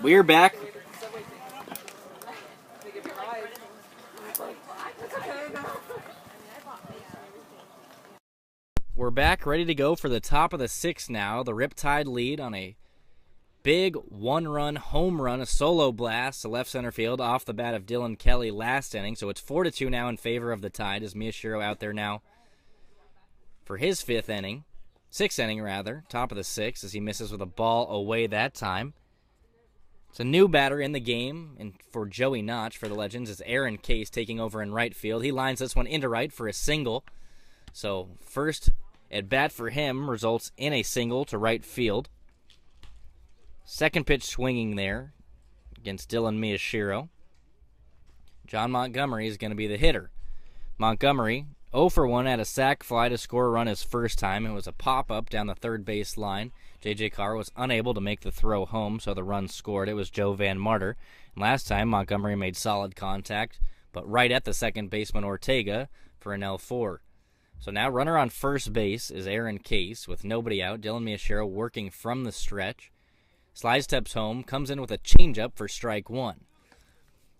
We're back. We're back, ready to go for the top of the sixth now. The Riptide lead on a big one-run home run, a solo blast to left center field off the bat of Dylan Kelly last inning. So it's 4-2 now in favor of the Tide as Miyashiro out there now for his sixth inning, top of the sixth, as he misses with a ball away that time. It's a new batter in the game, and for Joey Notch for the Legends is Aaron Case taking over in right field. He lines this one into right for a single. So first at bat for him results in a single to right field. Second pitch swinging there against Dylan Miyashiro. John Montgomery is going to be the hitter. Montgomery 0 for 1 had a sac fly to score a run his first time. It was a pop-up down the third base line. J.J. Carr was unable to make the throw home, so the run scored. It was Joe Van Marter. And last time, Montgomery made solid contact, but right at the second baseman Ortega for an L4. So now runner on first base is Aaron Case with nobody out. Dylan Miyashiro working from the stretch. Slide steps home, comes in with a changeup for strike one.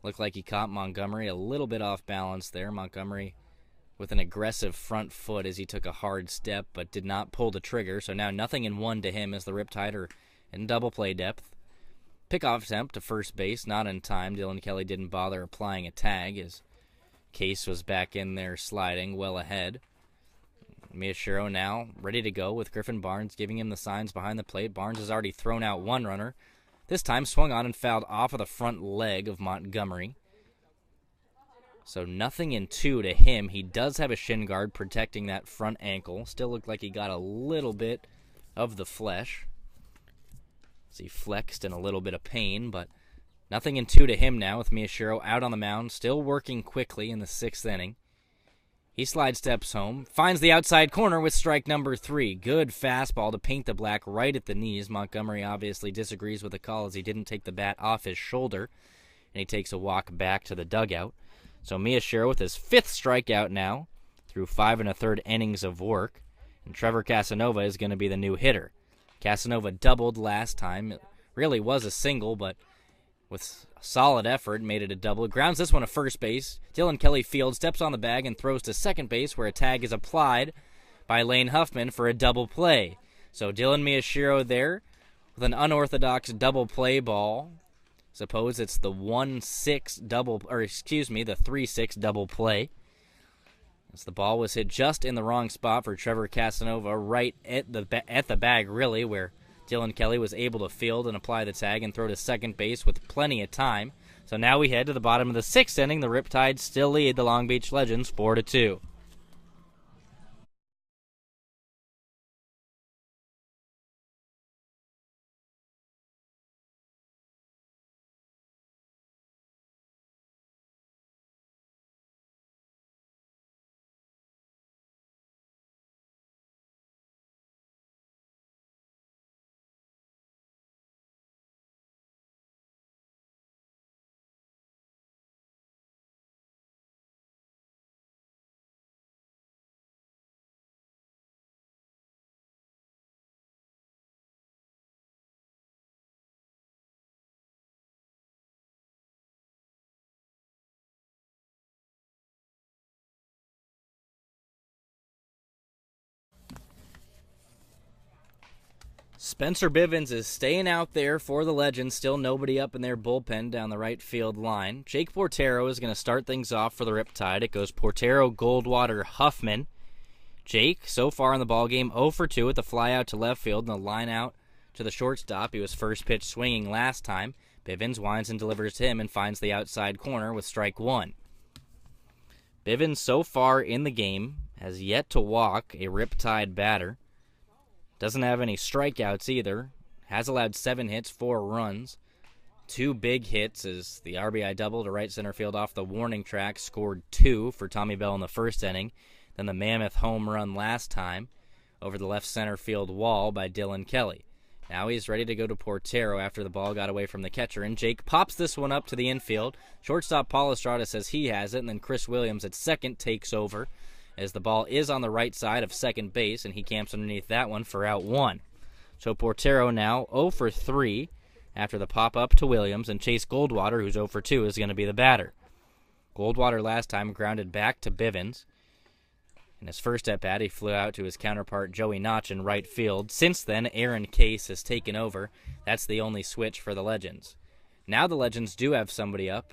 Looked like he caught Montgomery a little bit off balance there. Montgomery with an aggressive front foot as he took a hard step but did not pull the trigger. So now 0-1 to him as the Riptide are in double play depth. Pickoff attempt to first base, not in time. Dylan Kelly didn't bother applying a tag as Case was back in there sliding well ahead. Miyashiro now ready to go with Griffin Barnes giving him the signs behind the plate. Barnes has already thrown out one runner. This time swung on and fouled off of the front leg of Montgomery. So 0-2 to him. He does have a shin guard protecting that front ankle. Still looked like he got a little bit of the flesh as he flexed in a little bit of pain, but 0-2 to him now with Miyashiro out on the mound, still working quickly in the sixth inning. He slide steps home, finds the outside corner with strike number 3. Good fastball to paint the black right at the knees. Montgomery obviously disagrees with the call as he didn't take the bat off his shoulder, and he takes a walk back to the dugout. So Miyashiro with his 5th strikeout now through 5 1/3 innings of work, and Trevor Casanova is going to be the new hitter. Casanova doubled last time. It really was a single, but with solid effort, made it a double. Grounds this one to first base. Dylan Kelly fields, steps on the bag, and throws to second base where a tag is applied by Lane Huffman for a double play. So Dylan Miyashiro there with an unorthodox double play ball. Suppose it's the 1-6 double, or excuse me, the 3-6 double play. As the ball was hit just in the wrong spot for Trevor Casanova, right at the bag, really, where Dylan Kelly was able to field and apply the tag and throw to second base with plenty of time. So now we head to the bottom of the sixth inning. The Riptide still lead the Long Beach Legends 4-2. Spencer Bivens is staying out there for the Legends. Still nobody up in their bullpen down the right field line. Jake Portero is going to start things off for the Riptide. It goes Portero, Goldwater, Huffman. Jake, so far in the ballgame, 0 for 2 with the fly out to left field and the line out to the shortstop. He was first pitch swinging last time. Bivens winds and delivers to him and finds the outside corner with strike one. Bivens, so far in the game, has yet to walk a Riptide batter. Doesn't have any strikeouts either. Has allowed 7 hits, 4 runs. 2 big hits as the RBI double to right center field off the warning track. Scored 2 for Tommy Bell in the first inning. Then the mammoth home run last time over the left center field wall by Dylan Kelly. Now he's ready to go to Portero after the ball got away from the catcher. And Jake pops this one up to the infield. Shortstop Paul Estrada says he has it. And then Chris Williams at second takes over, as the ball is on the right side of second base, and he camps underneath that one for out 1. So Portero now 0 for 3 after the pop-up to Williams, and Chase Goldwater, who's 0 for 2, is going to be the batter. Goldwater last time grounded back to Bivens. In his first at-bat, he flew out to his counterpart Joey Notch in right field. Since then, Aaron Case has taken over. That's the only switch for the Legends. Now the Legends do have somebody up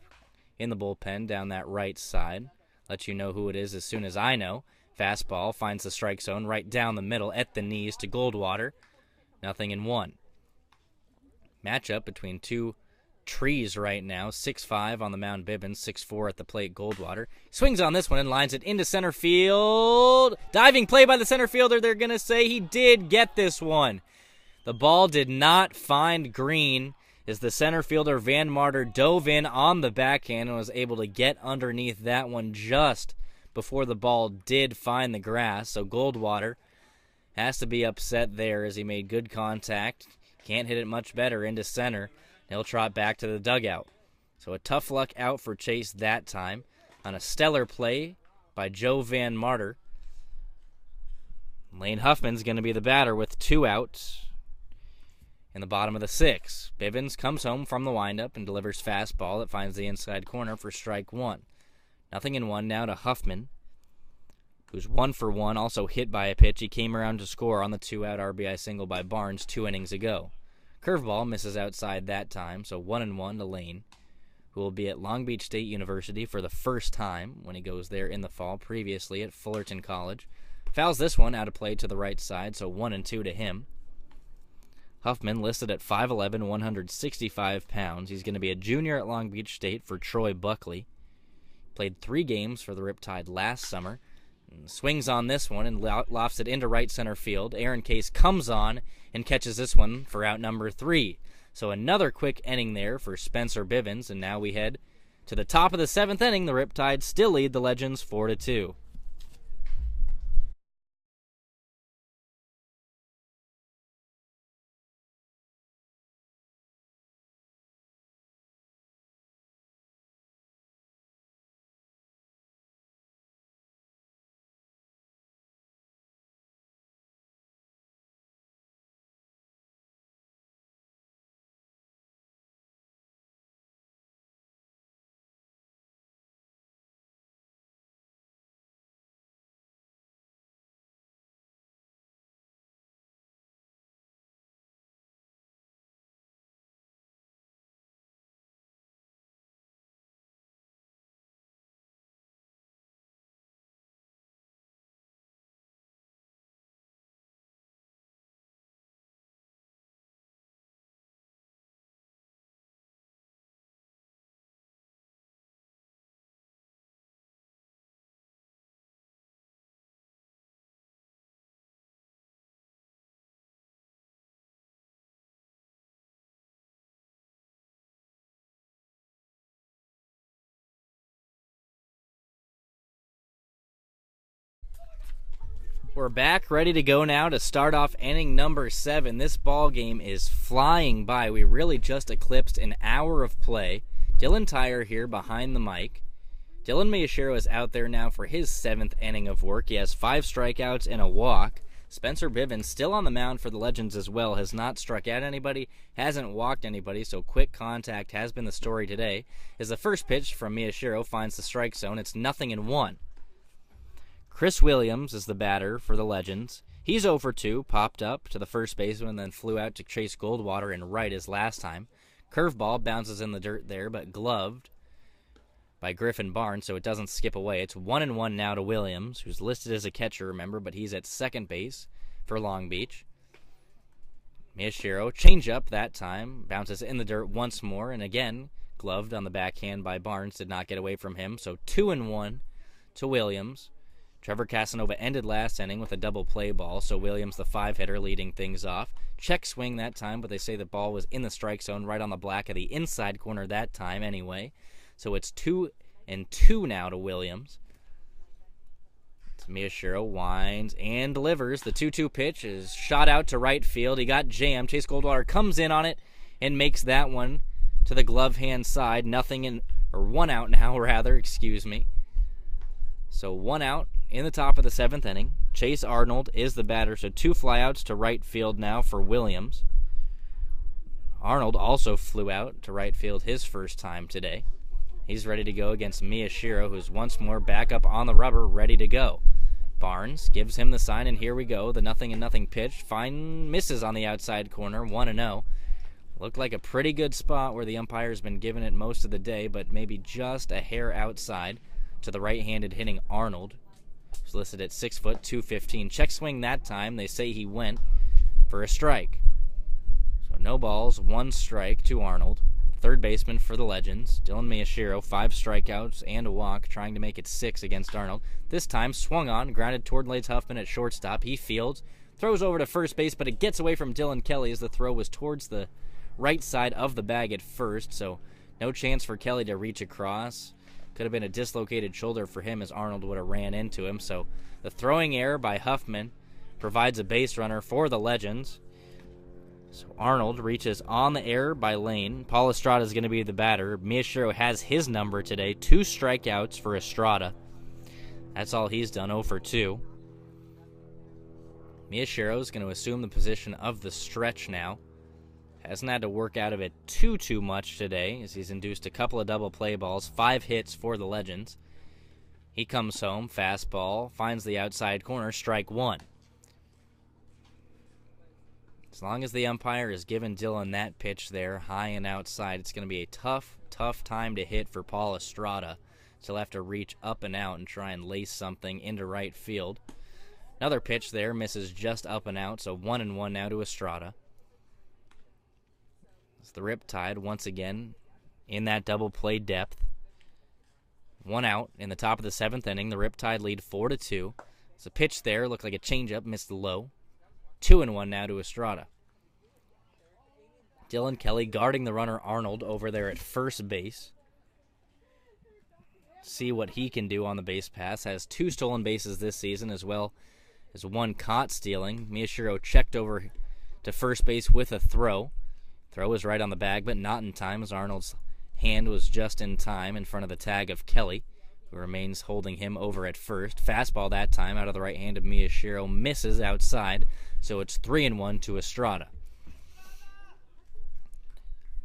in the bullpen down that right side. Let you know who it is as soon as I know. Fastball finds the strike zone right down the middle at the knees to Goldwater. 0-1. Matchup between two trees right now. 6'5" on the mound Bivens, 6'4" at the plate Goldwater. Swings on this one and lines it into center field. Diving play by the center fielder. They're going to say he did get this one. The ball did not find green as the center fielder Van Marter dove in on the backhand and was able to get underneath that one just before the ball did find the grass. So Goldwater has to be upset there as he made good contact. Can't hit it much better into center. He'll trot back to the dugout. So a tough luck out for Chase that time on a stellar play by Joe Van Marter. Lane Huffman's going to be the batter with 2 outs in the bottom of the 6th. Bivens comes home from the windup and delivers fastball that finds the inside corner for strike 1. 0-1 now to Huffman, who's 1 for 1, also hit by a pitch. He came around to score on the 2-out RBI single by Barnes 2 innings ago. Curveball misses outside that time, so 1-1 to Lane, who will be at Long Beach State University for the first time when he goes there in the fall, previously at Fullerton College. Fouls this one out of play to the right side, so 1-2 to him. Huffman listed at 5'11", 165 pounds. He's going to be a junior at Long Beach State for Troy Buckley. Played 3 games for the Riptide last summer. Swings on this one and lofts it into right center field. Aaron Case comes on and catches this one for out number 3. So another quick inning there for Spencer Bivens, and now we head to the top of the 7th inning. The Riptide still lead the Legends 4-2. We're back, ready to go now to start off inning number 7. This ball game is flying by. We really just eclipsed an hour of play. Dylan Tyre here behind the mic. Dylan Miyashiro is out there now for his 7th inning of work. He has 5 strikeouts and a walk. Spencer Bivens still on the mound for the Legends as well. Has not struck out anybody, hasn't walked anybody, so quick contact has been the story today. As the first pitch from Miyashiro finds the strike zone, it's 0-1. Chris Williams is the batter for the Legends. He's 0 for 2, popped up to the first baseman, and then flew out to Chase Goldwater in right as last time. Curveball bounces in the dirt there, but gloved by Griffin Barnes, so it doesn't skip away. It's 1-1 now to Williams, who's listed as a catcher, remember, but he's at second base for Long Beach. Miyashiro, changeup that time, bounces in the dirt once more, and again, gloved on the backhand by Barnes, did not get away from him, so 2-1 to Williams. Trevor Casanova ended last inning with a double play ball, so Williams, the 5-hitter, leading things off. Check swing that time, but they say the ball was in the strike zone right on the black of the inside corner that time anyway. So it's 2-2 now to Williams. Miyashiro winds and delivers. The 2-2 pitch is shot out to right field. He got jammed. Chase Goldwater comes in on it and makes that one to the glove hand side. 1 out now, rather, excuse me. So 1 out in the top of the 7th inning. Chase Arnold is the batter, so 2 flyouts to right field now for Williams. Arnold also flew out to right field his first time today. He's ready to go against Miyashiro, who's once more back up on the rubber, ready to go. Barnes gives him the sign, and here we go. The 0-0 pitch. Fine misses on the outside corner, 1-0. Looked like a pretty good spot where the umpire's been giving it most of the day, but maybe just a hair outside to the right-handed hitting Arnold. He's listed at 6 foot, 215. Check swing that time. They say he went for a strike. So no balls, 1 strike to Arnold. Third baseman for the Legends. Dylan Miyashiro, 5 strikeouts and a walk, trying to make it 6 against Arnold. This time swung on, grounded toward Lades Huffman at shortstop. He fields, throws over to first base, but it gets away from Dylan Kelly as the throw was towards the right side of the bag at first, so no chance for Kelly to reach across. Could have been a dislocated shoulder for him as Arnold would have ran into him. So the throwing error by Huffman provides a base runner for the Legends. So Arnold reaches on the error by Lane. Paul Estrada is going to be the batter. Miyashiro has his number today. 2 strikeouts for Estrada. That's all he's done, 0 for 2. Miyashiro is going to assume the position of the stretch now. Hasn't had to work out of it too much today, as he's induced a couple of double play balls, 5 hits for the Legends. He comes home, fastball, finds the outside corner, strike 1. As long as the umpire has given Dylan that pitch there, high and outside, it's going to be a tough time to hit for Paul Estrada. So he'll have to reach up and out and try and lace something into right field. Another pitch there, misses just up and out, so 1-1 now to Estrada. It's the Riptide once again in that double play depth. 1 out in the top of the 7th inning. The Riptide lead 4-2. It's a pitch there, looked like a changeup, missed low. 2-1 now to Estrada. Dylan Kelly guarding the runner Arnold over there at first base. See what he can do on the base pass. Has 2 stolen bases this season as well as 1 caught stealing. Miyashiro checked over to first base with a throw. Throw was right on the bag, but not in time as Arnold's hand was just in time in front of the tag of Kelly, who remains holding him over at first. Fastball that time out of the right hand of Miyashiro, misses outside, so it's 3-1 to Estrada.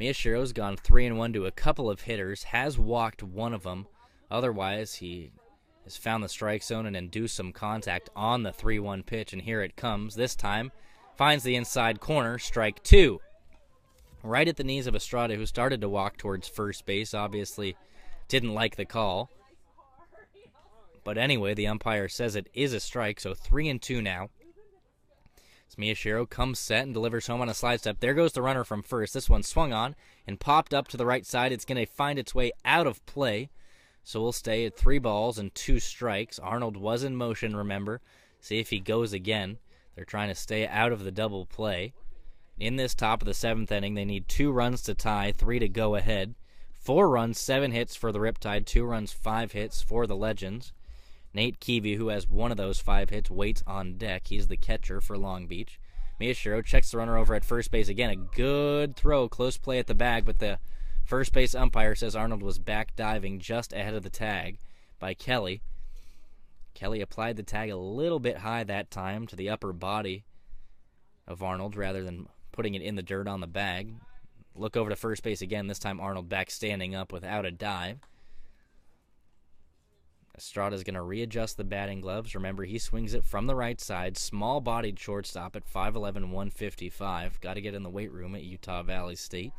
Miyashiro's gone 3-1 to a couple of hitters, has walked one of them. Otherwise, he has found the strike zone and induced some contact on the 3-1 pitch, and here it comes. This time, finds the inside corner, strike 2. Right at the knees of Estrada, who started to walk towards first base. Obviously didn't like the call. But anyway, the umpire says it is a strike, so 3-2 now. As Miyashiro comes set and delivers home on a slide step. There goes the runner from first. This one swung on and popped up to the right side. It's going to find its way out of play. So we'll stay at 3 balls and 2 strikes. Arnold was in motion, remember. See if he goes again. They're trying to stay out of the double play. In this top of the 7th inning, they need 2 runs to tie, 3 to go ahead. 4 runs, 7 hits for the Riptide, 2 runs, 5 hits for the Legends. Nate Keevy, who has one of those 5 hits, waits on deck. He's the catcher for Long Beach. Miyashiro checks the runner over at first base. Again, a good throw, close play at the bag, but the first base umpire says Arnold was back diving just ahead of the tag by Kelly. Kelly applied the tag a little bit high that time to the upper body of Arnold rather than putting it in the dirt on the bag. Look over to first base again, this time Arnold back standing up without a dive. Estrada's going to readjust the batting gloves. Remember, he swings it from the right side. Small-bodied shortstop at 5'11", 155. Got to get in the weight room at Utah Valley State.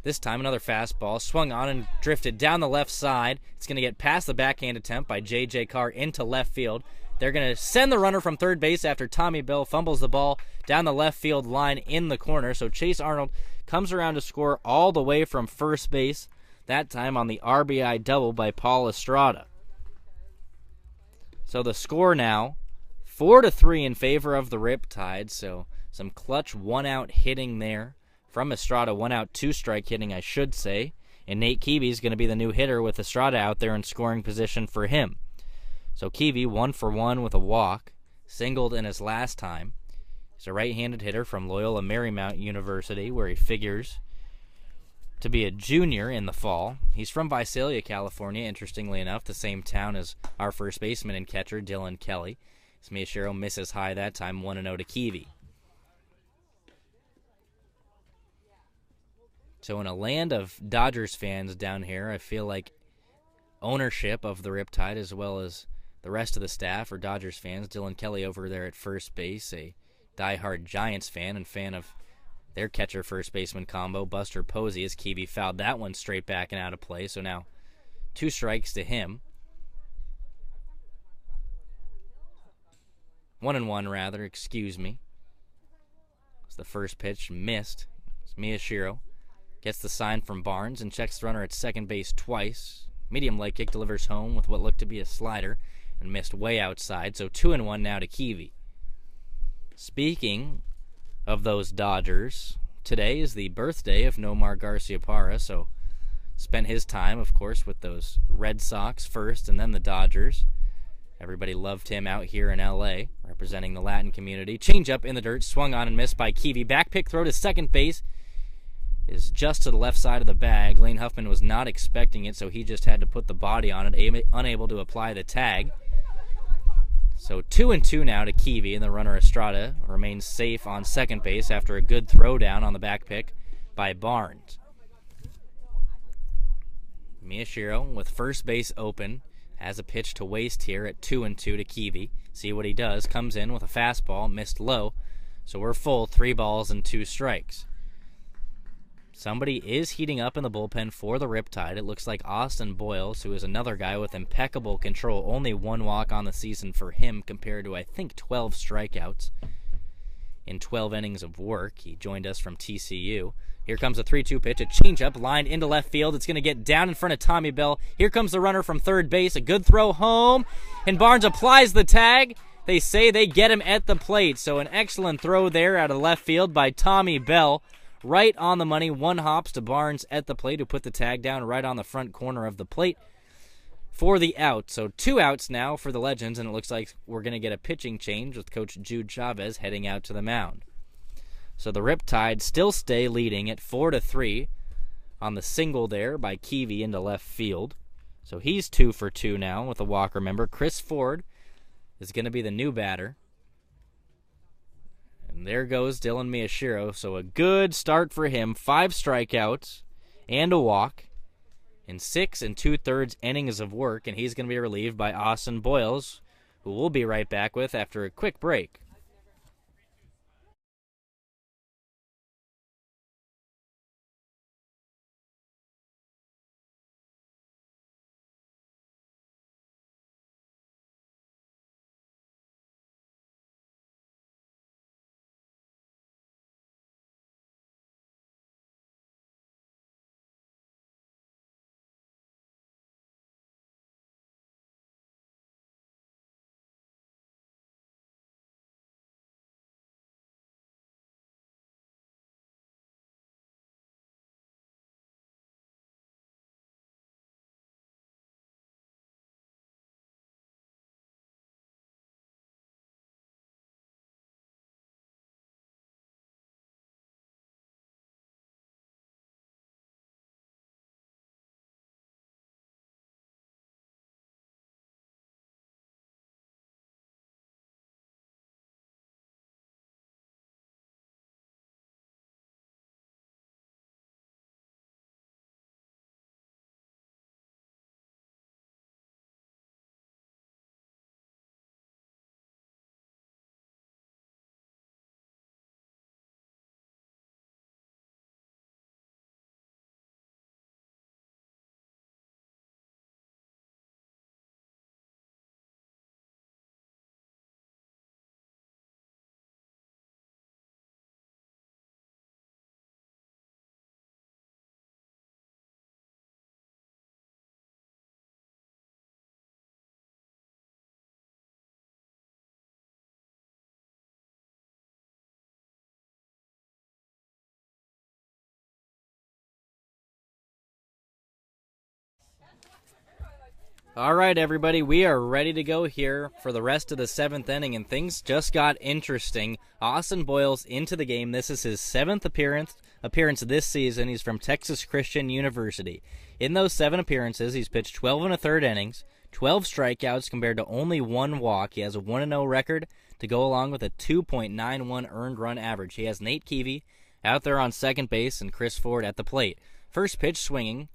This time, another fastball. Swung on and drifted down the left side. It's going to get past the backhand attempt by J.J. Carr into left field. They're going to send the runner from third base after Tommy Bell fumbles the ball down the left field line in the corner. So Chase Arnold comes around to score all the way from first base, that time on the RBI double by Paul Estrada. So the score now, 4-3 in favor of the Riptide. So some clutch 1-out hitting there from Estrada. 1-out, 2-strike hitting, I should say. And Nate Keevy is going to be the new hitter with Estrada out there in scoring position for him. So Keevy, 1 for 1 with a walk, singled in his last time. He's a right-handed hitter from Loyola Marymount University, where he figures to be a junior in the fall. He's from Visalia, California, interestingly enough, the same town as our first baseman and catcher, Dylan Kelly. As Miyashiro misses high that time, 1-0 to Keevy. So in a land of Dodgers fans down here, I feel like ownership of the Riptide as well as the rest of the staff are Dodgers fans. Dylan Kelly over there at first base, a diehard Giants fan and fan of their catcher first baseman combo, Buster Posey, as Kiwi fouled that one straight back and out of play. So now 2 strikes to him. 1-1 rather, excuse me. It's the first pitch, missed. It's Miyashiro. Gets the sign from Barnes and checks the runner at second base twice. Medium leg kick delivers home with what looked to be a slider and missed way outside. So 2-1 now to Kiwi. Speaking of those Dodgers, today is the birthday of Nomar Garciaparra. So spent his time, of course, with those Red Sox first and then the Dodgers. Everybody loved him out here in L.A., representing the Latin community. Change up in the dirt, swung on and missed by Kiwi. Back pick throw to second base is just to the left side of the bag. Lane Huffman was not expecting it, so he just had to put the body on it, unable to apply the tag. So 2-2 now to Kiwi, and the runner Estrada remains safe on second base after a good throw down on the back pick by Barnes. Miyashiro with first base open has a pitch to waste here at 2-2 to Kiwi. See what he does. Comes in with a fastball, missed low. So we're full, 3 balls and 2 strikes. Somebody is heating up in the bullpen for the Riptide. It looks like Austin Boyles, who is another guy with impeccable control. Only 1 walk on the season for him compared to, I think, 12 strikeouts in 12 innings of work. He joined us from TCU. Here comes a 3-2 pitch, a changeup lined into left field. It's going to get down in front of Tommy Bell. Here comes the runner from third base. A good throw home, and Barnes applies the tag. They say they get him at the plate, so an excellent throw there out of left field by Tommy Bell. Right on the money, 1 hops to Barnes at the plate, who put the tag down right on the front corner of the plate for the out. So 2 outs now for the Legends, and it looks like we're going to get a pitching change with Coach Jude Chavez heading out to the mound. So the Riptide still stay leading at 4-3 on the single there by Kiwi into left field. So he's 2 for 2 now with a walk. Remember, Chris Ford is going to be the new batter. And there goes Dylan Miyashiro. So a good start for him. 5 strikeouts and a walk in 6 2/3 innings of work. And he's going to be relieved by Austin Boyles, who we'll be right back with after a quick break. All right, everybody, we are ready to go here for the rest of the 7th inning, and things just got interesting. Austin Boyles into the game. This is his 7th appearance this season. He's from Texas Christian University. In those 7 appearances, he's pitched 12 1/3 innings, 12 strikeouts compared to only 1 walk. He has a 1-0 record to go along with a 2.91 earned run average. He has Nate Kiwi out there on second base, and Chris Ford at the plate. First pitch swinging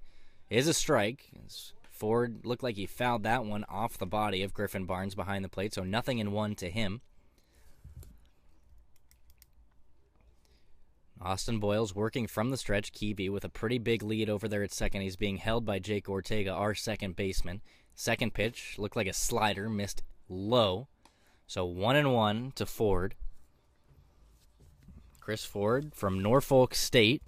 is a strike. Ford looked like he fouled that one off the body of Griffin Barnes behind the plate, so 0-1 to him. Austin Boyles working from the stretch. Keevy with a pretty big lead over there at second. He's being held by Jake Ortega, our second baseman. Second pitch looked like a slider, missed low. So 1-1 to Ford. Chris Ford from Norfolk State.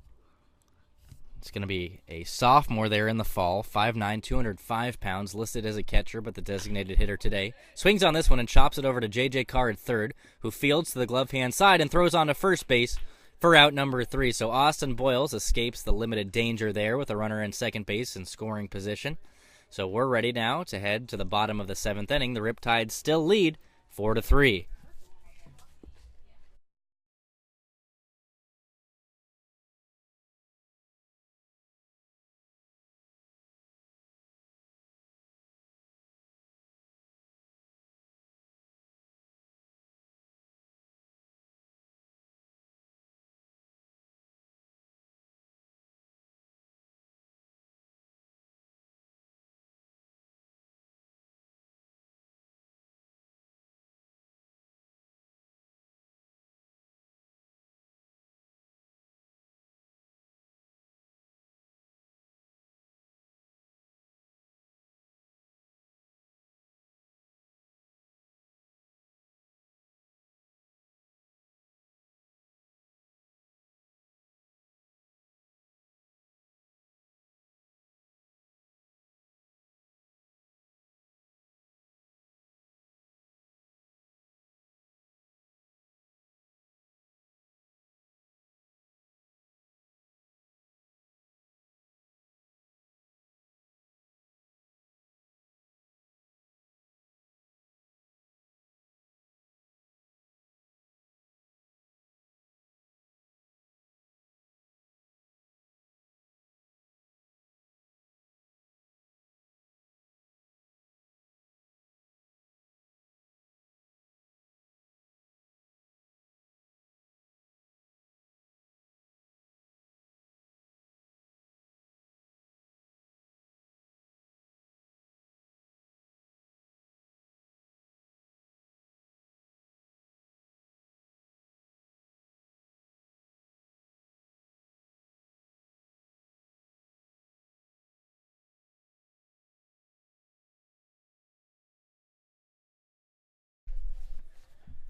It's going to be a sophomore there in the fall. 5'9", 205 pounds, listed as a catcher, but the designated hitter today. Swings on this one and chops it over to J.J. Carr at third, who fields to the glove hand side and throws on to first base for out number 3. So Austin Boyles escapes the limited danger there with a runner in second base in scoring position. So we're ready now to head to the bottom of the 7th inning. The Riptide still lead 4-3.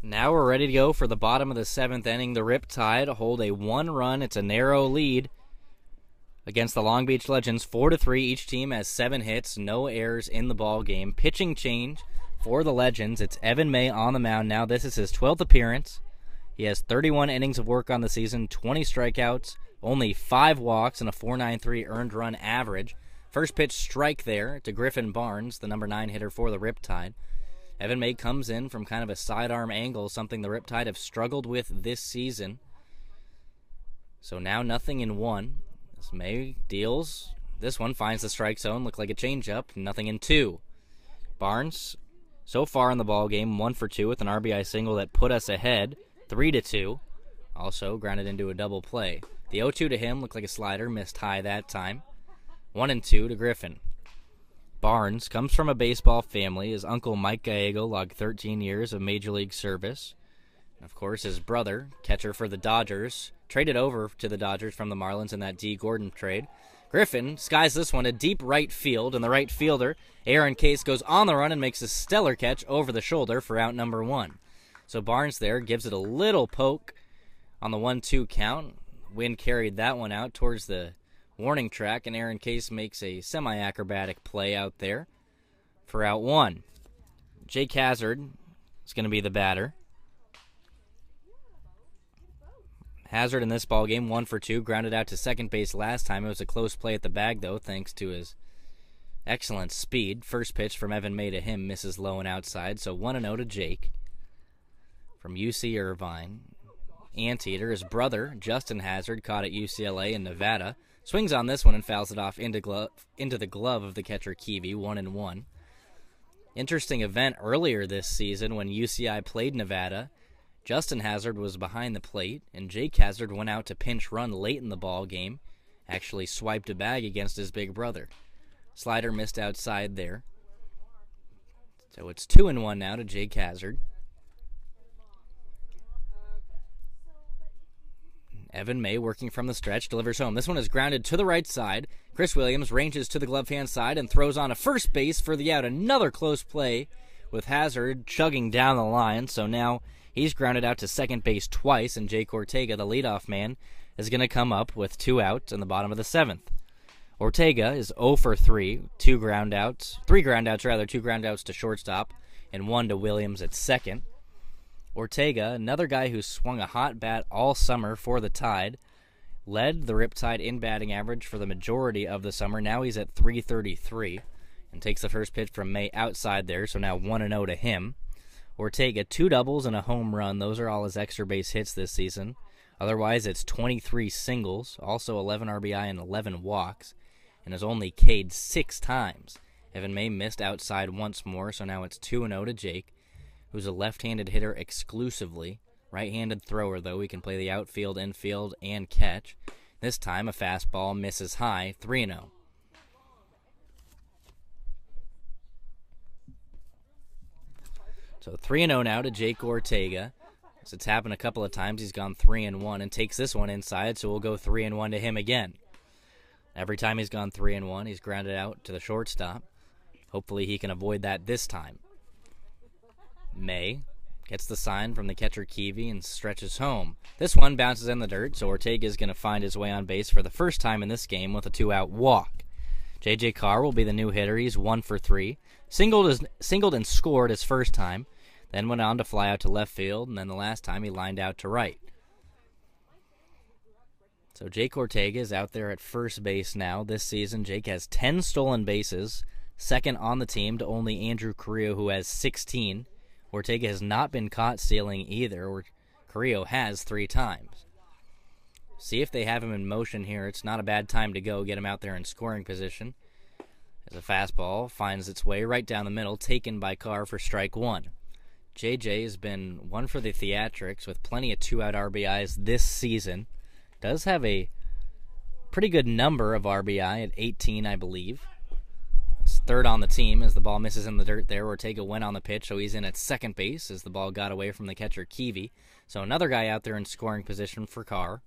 Now we're ready to go for the bottom of the 7th inning. The Riptide hold a 1-run. It's a narrow lead against the Long Beach Legends, 4-3. Each team has 7 hits, no errors in the ball game. Pitching change for the Legends. It's Evan May on the mound now. This is his 12th appearance. He has 31 innings of work on the season, 20 strikeouts, only 5 walks, and a .493 earned run average. First pitch strike there to Griffin Barnes, the number 9 hitter for the Riptide. Evan May comes in from kind of a sidearm angle, something the Riptide have struggled with this season. So now 0-1. As May deals. This one finds the strike zone. Looked like a changeup. 0-2. Barnes, so far in the ball game, 1 for 2 with an RBI single that put us ahead, 3-2. Also grounded into a double play. The 0-2 to him looked like a slider, missed high that time. 1-2 to Griffin. Barnes comes from a baseball family. His uncle Mike Gallego logged 13 years of Major League service. And of course, his brother, catcher for the Dodgers, traded over to the Dodgers from the Marlins in that D. Gordon trade. Griffin skies this one to deep right field, and the right fielder, Aaron Case, goes on the run and makes a stellar catch over the shoulder for out number 1. So Barnes there gives it a little poke on the 1-2 count. Wind carried that one out towards the warning track, and Aaron Case makes a semi-acrobatic play out there for out 1. Jake Hazard is going to be the batter. Hazard in this ballgame, 1 for 2, grounded out to second base last time. It was a close play at the bag, though, thanks to his excellent speed. First pitch from Evan May to him misses low and outside, so 1-0 to Jake. From UC Irvine, Anteater, his brother, Justin Hazard, caught at UCLA in Nevada. Swings on this one and fouls it off into the glove of the catcher Keevy, 1-1. Interesting event earlier this season when UCI played Nevada. Justin Hazard was behind the plate, and Jake Hazard went out to pinch run late in the ball game. Actually swiped a bag against his big brother. Slider missed outside there. So it's 2-1 now to Jake Hazard. Evan May working from the stretch, delivers home. This one is grounded to the right side. Chris Williams ranges to the glove hand side and throws on a first base for the out. Another close play with Hazard chugging down the line. So now he's grounded out to second base twice, and Jake Ortega, the leadoff man, is going to come up with 2 outs in the bottom of the 7th. Ortega is 0 for 3, 2 groundouts to shortstop, and 1 to Williams at second. Ortega, another guy who swung a hot bat all summer for the Tide, led the Riptide in batting average for the majority of the summer. Now he's at .333 and takes the first pitch from May outside there, so now 1-0 to him. Ortega, 2 doubles and a home run. Those are all his extra base hits this season. Otherwise, it's 23 singles, also 11 RBI and 11 walks, and has only K'd 6 times. Evan May missed outside once more, so now it's 2-0 to Jake, who's a left-handed hitter exclusively. Right-handed thrower, though. He can play the outfield, infield, and catch. This time, a fastball misses high, 3-0. So 3-0 now to Jake Ortega. So it's happened a couple of times. He's gone 3-1 and takes this one inside, so we'll go 3-1 to him again. Every time he's gone 3-1, he's grounded out to the shortstop. Hopefully he can avoid that this time. May gets the sign from the catcher Kiwi and stretches home. This one bounces in the dirt, so Ortega is going to find his way on base for the first time in this game with a 2-out walk. J.J. Carr will be the new hitter. He's 1 for 3. Singled and scored his first time. Then went on to fly out to left field, and then the last time he lined out to right. So Jake Ortega is out there at first base now. This season, Jake has 10 stolen bases, second on the team to only Andrew Carrillo, who has 16. Ortega has not been caught stealing either. Carrillo has 3 times. See if they have him in motion here. It's not a bad time to go. Get him out there in scoring position. As a fastball finds its way right down the middle, taken by Carr for strike 1. JJ has been one for the theatrics with plenty of 2-out RBIs this season. Does have a pretty good number of RBI at 18, I believe. It's third on the team as the ball misses in the dirt there. Ortega went on the pitch, so he's in at second base as the ball got away from the catcher Kiwi. So another guy out there in scoring position for Carr.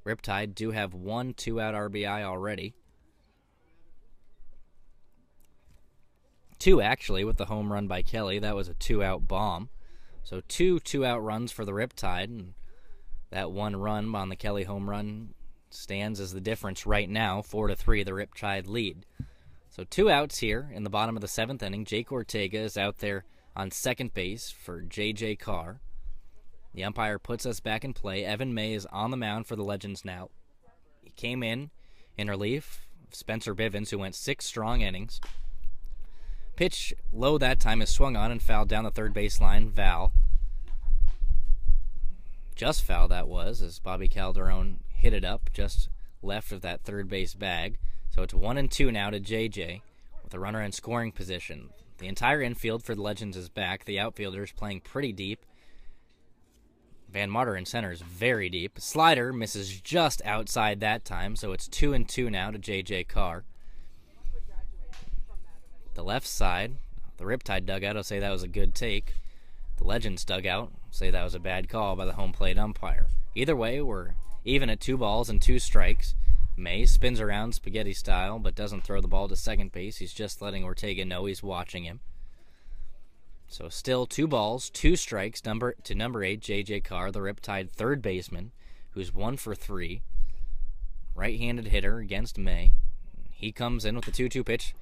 Riptide do have 1 2-out RBI already. 2 actually with the home run by Kelly. That was a 2-out bomb. So 2 2-out runs for the Riptide, and that 1 run on the Kelly home run stands as the difference right now. 4-3, the Riptide lead. So 2 outs here in the bottom of the 7th inning. Jake Ortega is out there on second base for J.J. Carr. The umpire puts us back in play. Evan May is on the mound for the Legends now. He came in relief of Spencer Bivens, who went 6 strong innings. Pitch low that time is swung on and fouled down the third baseline. Val. Just foul that was, as Bobby Calderon hit it up just left of that third base bag. So it's 1-2 now to JJ with a runner in scoring position. The entire infield for the Legends is back. The outfielders playing pretty deep. Van Marter in center is very deep. Slider misses just outside that time, so it's 2-2 now to JJ Carr. The left side, the Riptide dugout will say that was a good take. The Legends dugout will say that was a bad call by the home plate umpire. Either way, we're even at 2 balls and 2 strikes. May spins around spaghetti style, but doesn't throw the ball to second base. He's just letting Ortega know he's watching him. So still 2 balls, 2 strikes to number 8, J.J. Carr, the Riptide third baseman, who's 1 for 3. Right-handed hitter against May. He comes in with the 2-2 pitch.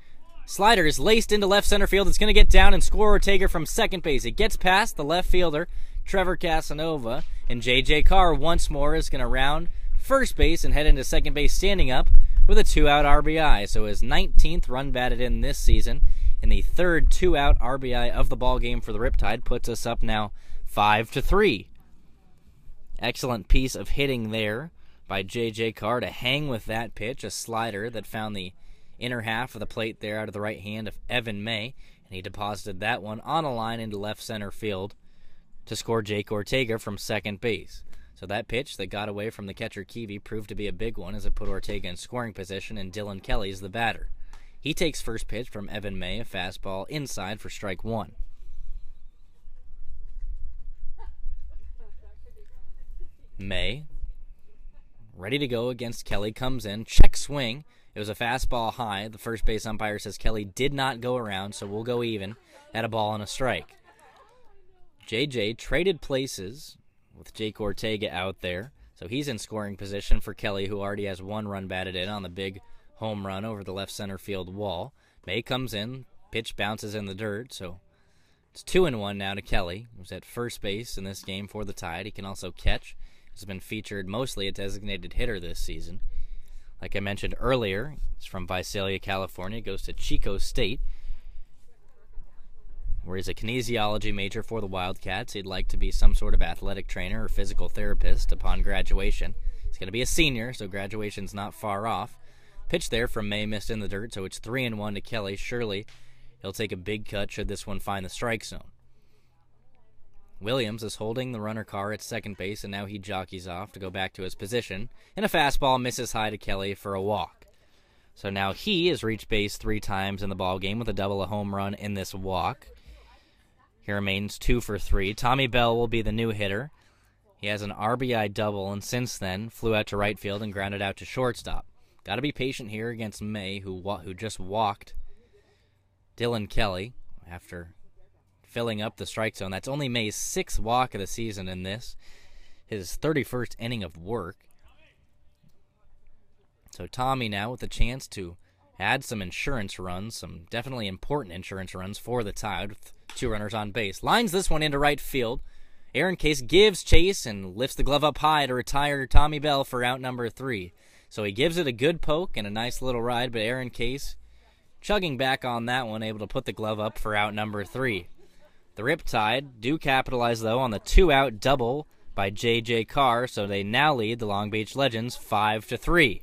Slider is laced into left center field. It's going to get down and score Ortega from second base. It gets past the left fielder, Trevor Casanova, and J.J. Carr once more is going to round first base and head into second base standing up with a 2-out RBI. So his 19th run batted in this season, and the third 2-out RBI of the ball game for the Riptide puts us up now 5-3. Excellent piece of hitting there by J.J. Carr to hang with that pitch, a slider that found the inner half of the plate there out of the right hand of Evan May, and he deposited that one on a line into left center field to score Jake Ortega from second base. So that pitch that got away from the catcher Kiwi proved to be a big one as it put Ortega in scoring position, and Dylan Kelly's the batter. He takes first pitch from Evan May, a fastball inside for strike one. May, ready to go against Kelly, comes in, check swing. It was a fastball high. The first base umpire says Kelly did not go around, so we'll go even at a ball and a strike. JJ traded places with Jake Ortega out there, so he's in scoring position for Kelly, who already has one run batted in on the big home run over the left center field wall. May comes in, pitch bounces in the dirt, so it's 2-1 now to Kelly, who's at first base in this game for the Tide. He can also catch. He's been featured mostly a designated hitter this season. Like I mentioned earlier, he's from Visalia, California, goes to Chico State, where he's a kinesiology major for the Wildcats. He'd like to be some sort of athletic trainer or physical therapist upon graduation. He's going to be a senior, so graduation's not far off. Pitch there from May, missed in the dirt, so it's 3-1 to Kelly. Surely he'll take a big cut should this one find the strike zone. Williams is holding the runner car at second base, and now he jockeys off to go back to his position. And a fastball misses high to Kelly for a walk. So now he has reached base 3 times in the ballgame with a double, a home run in this walk. He remains 2 for 3. Tommy Bell will be the new hitter. He has an RBI double, and since then flew out to right field and grounded out to shortstop. Got to be patient here against May, who just walked Dylan Kelly after filling up the strike zone. That's only May's 6th walk of the season in this, his 31st inning of work. So Tommy now with a chance to add some insurance runs, some definitely important insurance runs for the Tide with 2 runners on base. Lines this one into right field. Aaron Case gives chase and lifts the glove up high to retire Tommy Bell for out number 3. So he gives it a good poke and a nice little ride, but Aaron Case chugging back on that one, able to put the glove up for out number 3. The Riptide do capitalize, though, on the 2-out double by J.J. Carr, so they now lead the Long Beach Legends 5-3.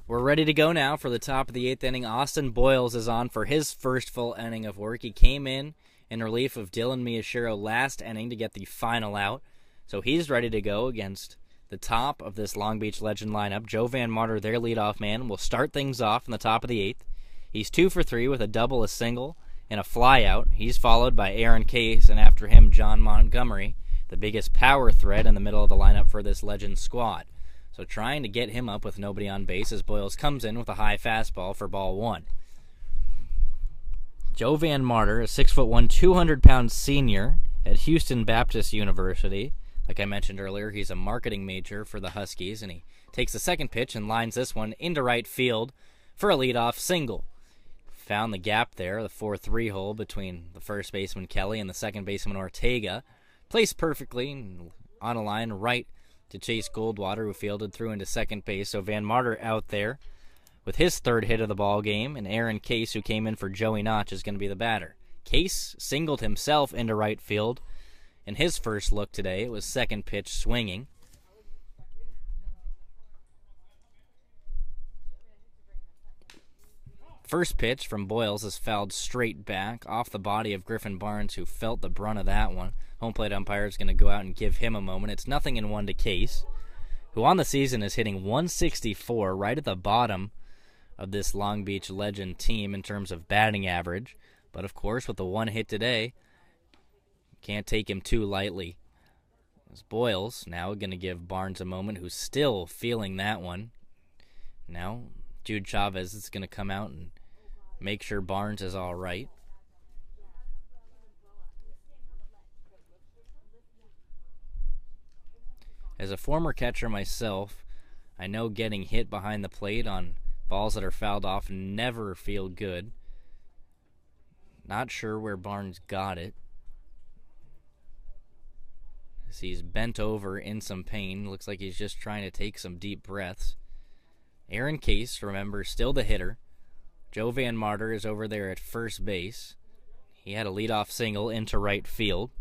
We're ready to go now for the top of the 8th inning. Austin Boyles is on for his first full inning of work. He came in relief of Dylan Miyashiro last inning to get the final out. So he's ready to go against the top of this Long Beach Legend lineup. Joe Van Marter, their leadoff man, will start things off in the top of the 8th. He's 2 for 3 with a double, a single, and a flyout. He's followed by Aaron Case, and after him, John Montgomery, the biggest power threat in the middle of the lineup for this Legend squad. So trying to get him up with nobody on base as Boyles comes in with a high fastball for ball 1. Joe Van Marter, a 6'1", 200-pound senior at Houston Baptist University. Like I mentioned earlier, he's a marketing major for the Huskies, and he takes the second pitch and lines this one into right field for a leadoff single. Found the gap there, the 4-3 hole between the first baseman Kelly and the second baseman Ortega. Placed perfectly on a line right to Chase Goldwater, who fielded through into second base. So Van Marter out there with his 3rd hit of the ball game, and Aaron Case, who came in for Joey Notch, is going to be the batter. Case singled himself into right field in his first look today. It was second pitch swinging. First pitch from Boyles is fouled straight back off the body of Griffin Barnes, who felt the brunt of that one. Home plate umpire is going to go out and give him a moment. It's 0-1 to Case, who on the season is hitting 164, right at the bottom of this Long Beach Legend team in terms of batting average. But of course, with the 1 hit today, Can't take him too lightly. As Boyles now going to give Barnes a moment, who's still feeling that one. Now, Jude Chavez is going to come out and make sure Barnes is all right. As a former catcher myself, I know getting hit behind the plate on balls that are fouled off never feel good. Not sure where Barnes got it. As he's bent over in some pain. Looks like he's just trying to take some deep breaths. Aaron Case, remember, still the hitter. Joe Van Marter is over there at first base. He had a leadoff single into right field.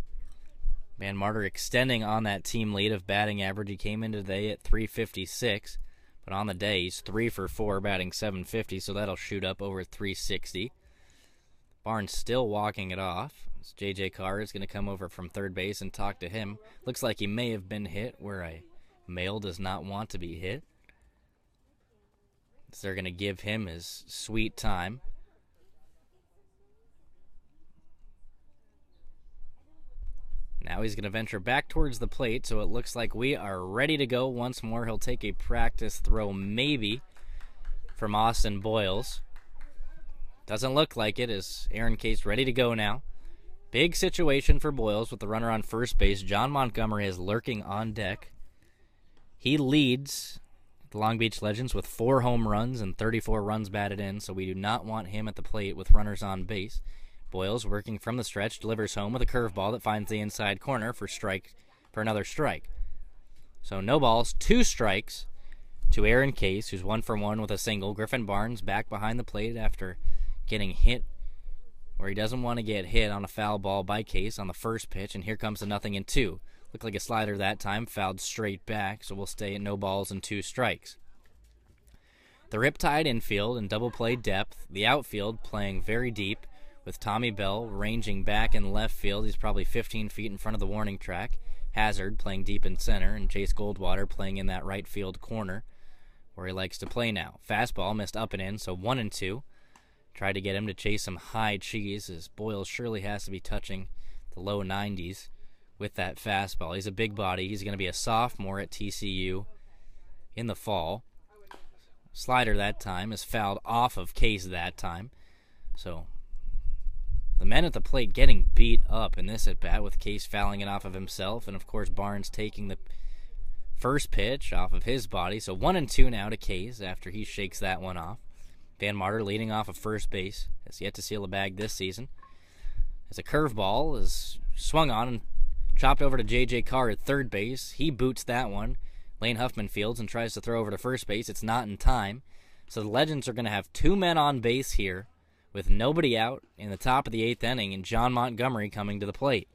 Van Marter extending on that team lead of batting average. He came in today at .356, but on the day he's 3 for 4, batting .750, so that'll shoot up over .360. Barnes still walking it off. J.J. Carr is going to come over from third base and talk to him. Looks like he may have been hit where a male does not want to be hit. So they're going to give him his sweet time. Now he's going to venture back towards the plate, so it looks like we are ready to go once more. He'll take a practice throw maybe from Austin Boyles. Doesn't look like it, as Aaron Case ready to go now. Big situation for Boyles with the runner on first base. John Montgomery is lurking on deck. He leads the Long Beach Legends with 4 home runs and 34 runs batted in, so we do not want him at the plate with runners on base. Boyles, working from the stretch, delivers home with a curveball that finds the inside corner for another strike. So no balls, 2 strikes to Aaron Case, who's 1 for 1 with a single. Griffin Barnes back behind the plate after getting hit where he doesn't want to get hit on a foul ball by Case on the first pitch, and here comes the 0-2. Looked like a slider that time, fouled straight back, so we'll stay at no balls and 2 strikes. The Riptide infield in double play depth, the outfield playing very deep with Tommy Bell ranging back in left field. He's probably 15 feet in front of the warning track. Hazard playing deep in center, and Chase Goldwater playing in that right field corner where he likes to play now. Fastball missed up and in, so 1-2. Tried to get him to chase some high cheese, as Boyles surely has to be touching the low 90s with that fastball. He's a big body. He's going to be a sophomore at TCU in the fall. Slider that time is fouled off of Case that time. So the men at the plate getting beat up in this at-bat, with Case fouling it off of himself, and of course Barnes taking the first pitch off of his body. So 1-2 now to Case after he shakes that one off. Van Marter leading off of first base, has yet to seal a bag this season. As a curveball is swung on and chopped over to J.J. Carr at third base. He boots that one. Lane Huffman fields and tries to throw over to first base. It's not in time. So the Legends are going to have 2 men on base here with nobody out in the top of the 8th inning, and John Montgomery coming to the plate.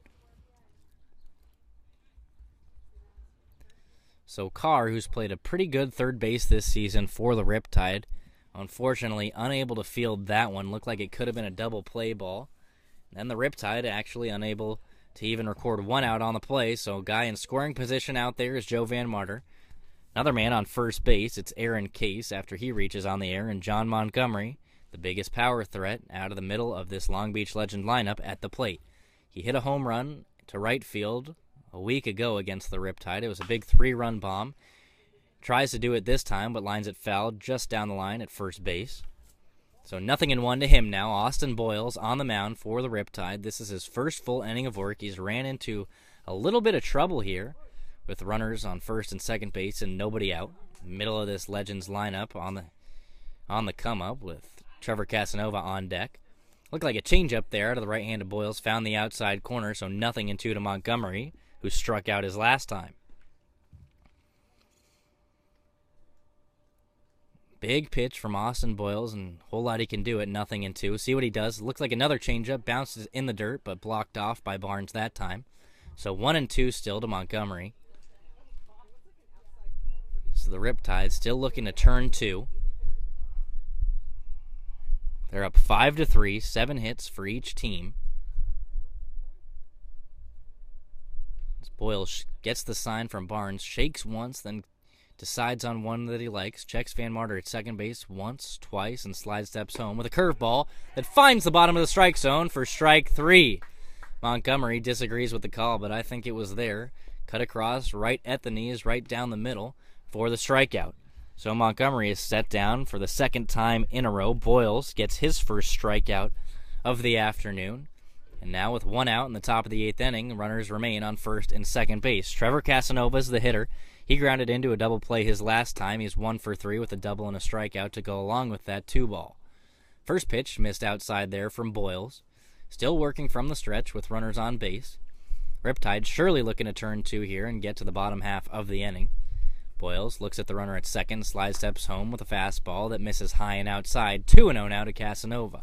So Carr, who's played a pretty good third base this season for the Riptide, unfortunately unable to field that one. Looked like it could have been a double play ball. And the Riptide actually unable to even record 1 out on the play. So a guy in scoring position out there is Joe Van Marter. Another man on first base, it's Aaron Case after he reaches on the air, and John Montgomery, the biggest power threat out of the middle of this Long Beach Legend lineup, at the plate. He hit a home run to right field a week ago against the Riptide. It was a big 3-run bomb. Tries to do it this time, but lines it foul just down the line at first base. So 0-1 to him now. Austin Boyles on the mound for the Riptide. This is his first full inning of work. He's ran into a little bit of trouble here with runners on first and second base and nobody out. Middle of this Legends lineup on the come-up with Trevor Casanova on deck. Looked like a changeup there out of the right hand of Boyles. Found the outside corner, so 0-2 to Montgomery, who struck out his last time. Big pitch from Austin Boyles, and a whole lot he can do at 0-2. See what he does. Looks like another changeup. Bounces in the dirt, but blocked off by Barnes that time. So 1-2 still to Montgomery. So the Riptide still looking to turn 2. They're up 5-3, 7 hits for each team. As Boyles gets the sign from Barnes, shakes once, then decides on one that he likes, checks Van Marter at second base once, twice, and slide steps home with a curveball that finds the bottom of the strike zone for strike 3. Montgomery disagrees with the call, but I think it was there. Cut across, right at the knees, right down the middle for the strikeout. So Montgomery is set down for the second time in a row. Boyles gets his first strikeout of the afternoon. And now with one out in the top of the 8th inning, runners remain on first and second base. Trevor Casanova is the hitter. He grounded into a double play his last time. He's 1 for 3 with a double and a strikeout to go along with that 2-ball. First pitch missed outside there from Boyles. Still working from the stretch with runners on base. Riptide surely looking to turn 2 here and get to the bottom half of the inning. Boyles looks at the runner at second, slide steps home with a fastball that misses high and outside. 2-0 now to Casanova.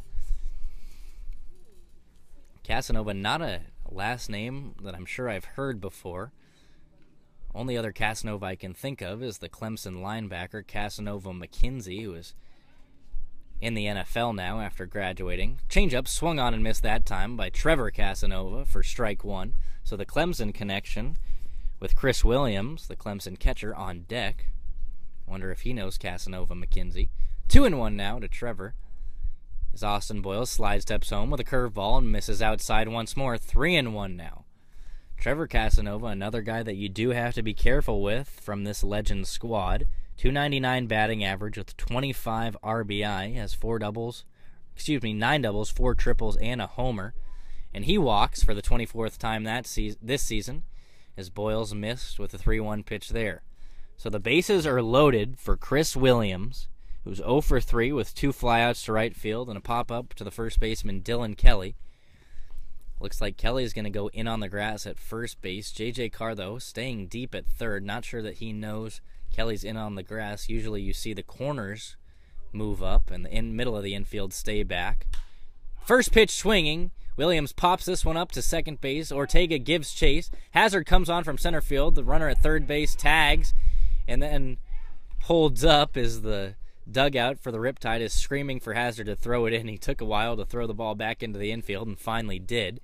Casanova, not a last name that I'm sure I've heard before. Only other Casanova I can think of is the Clemson linebacker Casanova McKenzie, who is in the NFL now after graduating. Changeup swung on and missed that time by Trevor Casanova for strike 1. So the Clemson connection with Chris Williams, the Clemson catcher, on deck. Wonder if he knows Casanova McKenzie. 2-1 now to Trevor. As Austin Boyles slide steps home with a curveball and misses outside once more. 3-1 now. Trevor Casanova, another guy that you do have to be careful with from this legend squad. 299 batting average with 25 RBI. Has 9 doubles, 4 triples, and a homer. And he walks for the 24th time this season, as Boyles missed with a 3-1 pitch there. So the bases are loaded for Chris Williams, who's 0 for 3 with 2 flyouts to right field and a pop-up to the first baseman Dylan Kelly. Looks like Kelly's going to go in on the grass at first base. J.J. Carr, though, staying deep at third. Not sure that he knows Kelly's in on the grass. Usually you see the corners move up and the middle of the infield stay back. First pitch swinging. Williams pops this one up to second base. Ortega gives chase. Hazard comes on from center field. The runner at third base tags and then holds up as the dugout for the Riptide is screaming for Hazard to throw it in. He took a while to throw the ball back into the infield and finally did.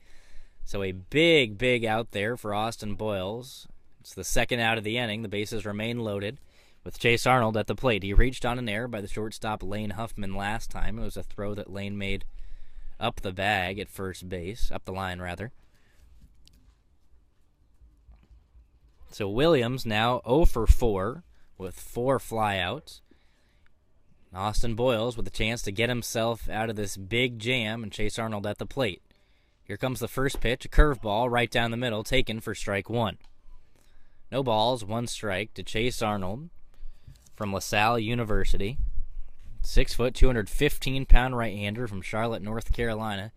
So a big out there for Austin Boyles. It's the second out of the inning. The bases remain loaded with Chase Arnold at the plate. He reached on an error by the shortstop Lane Huffman last time. It was a throw that Lane made up the bag at first base, up the line rather. So Williams now 0 for 4 with 4 flyouts. Austin Boyles with a chance to get himself out of this big jam, and Chase Arnold at the plate. Here comes the first pitch, a curveball right down the middle, taken for strike 1. No balls, 1 strike to Chase Arnold from LaSalle University. 6 foot, 215-pound right-hander from Charlotte, North Carolina,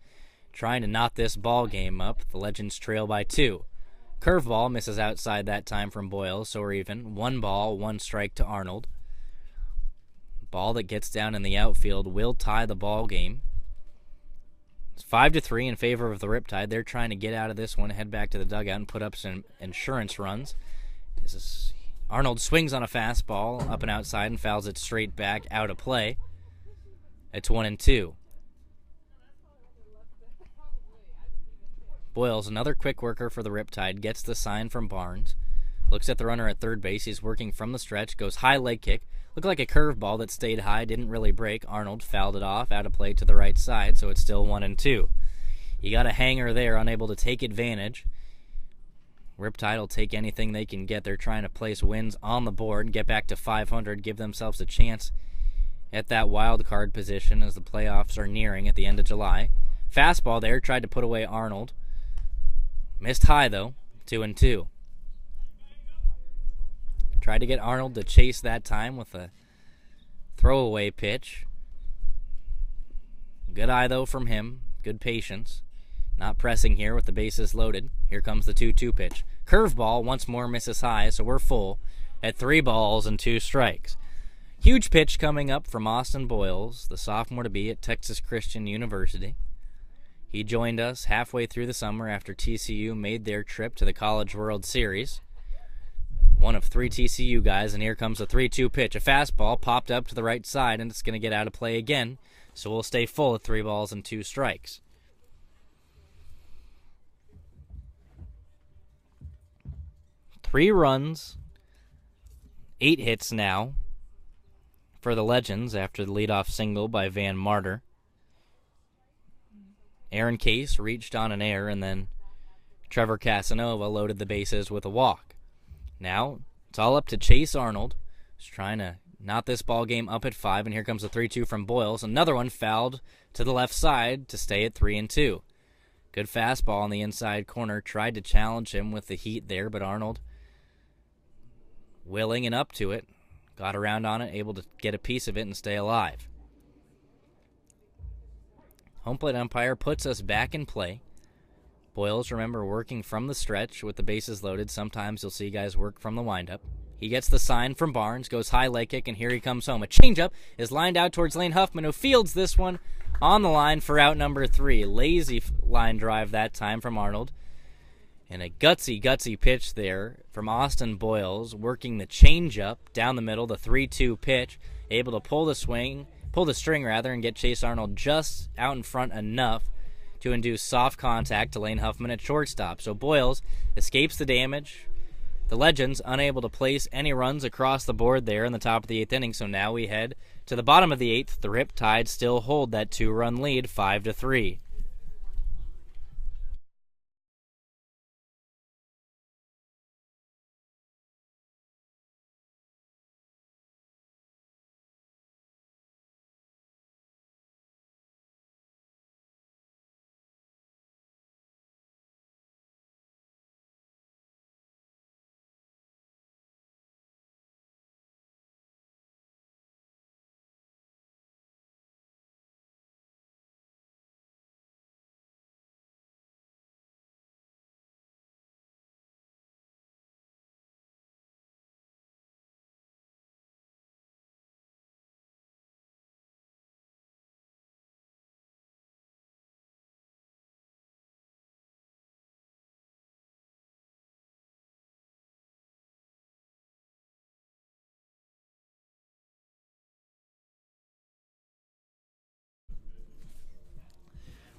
trying to knot this ball game up. The Legends trail by 2. Curveball misses outside that time from Boyles, so we're even. 1 ball, 1 strike to Arnold. Ball that gets down in the outfield will tie the ball game. It's 5-3 in favor of the Riptide. They're trying to get out of this one, head back to the dugout, and put up some insurance runs. Arnold swings on a fastball up and outside and fouls it straight back out of play. It's 1-2. Boyles, another quick worker for the Riptide, gets the sign from Barnes. Looks at the runner at third base. He's working from the stretch. Goes high leg kick. Looked like a curveball that stayed high. Didn't really break. Arnold fouled it off. Out of play to the right side. So it's still 1-2. You got a hanger there. Unable to take advantage. Riptide will take anything they can get. They're trying to place wins on the board and get back to 500. Give themselves a chance at that wild card position as the playoffs are nearing at the end of July. Fastball there. Tried to put away Arnold. Missed high though. 2-2. Tried to get Arnold to chase that time with a throwaway pitch. Good eye, though, from him. Good patience. Not pressing here with the bases loaded. Here comes the 2-2 pitch. Curveball once more misses high, so we're full at 3 balls and 2 strikes. Huge pitch coming up from Austin Boyles, the sophomore to be at Texas Christian University. He joined us halfway through the summer after TCU made their trip to the College World Series. One of 3 TCU guys, and here comes a 3-2 pitch. A fastball popped up to the right side, and it's going to get out of play again, so we'll stay full at 3 balls and 2 strikes. Three runs, 8 hits now for the Legends after the leadoff single by Van Marter. Aaron Case reached on an error and then Trevor Casanova loaded the bases with a walk. Now it's all up to Chase Arnold. He's trying to knot this ball game up at 5, and here comes a 3-2 from Boyles. Another one fouled to the left side to stay at 3-2. Good fastball on the inside corner. Tried to challenge him with the heat there, but Arnold, willing and up to it, got around on it, able to get a piece of it and stay alive. Home plate umpire puts us back in play. Boyles, remember, working from the stretch with the bases loaded. Sometimes you'll see guys work from the windup. He gets the sign from Barnes, goes high leg kick, and here he comes home. A changeup is lined out towards Lane Huffman, who fields this one on the line for out number 3. Lazy line drive that time from Arnold. And a gutsy pitch there from Austin Boyles, working the changeup down the middle, the 3-2 pitch, able to pull the string, and get Chase Arnold just out in front enough to induce soft contact to Lane Huffman at shortstop. So Boyles escapes the damage. The Legends unable to place any runs across the board there in the top of the 8th inning, so now we head to the bottom of the 8th. The Riptide still hold that 2-run lead, 5-3.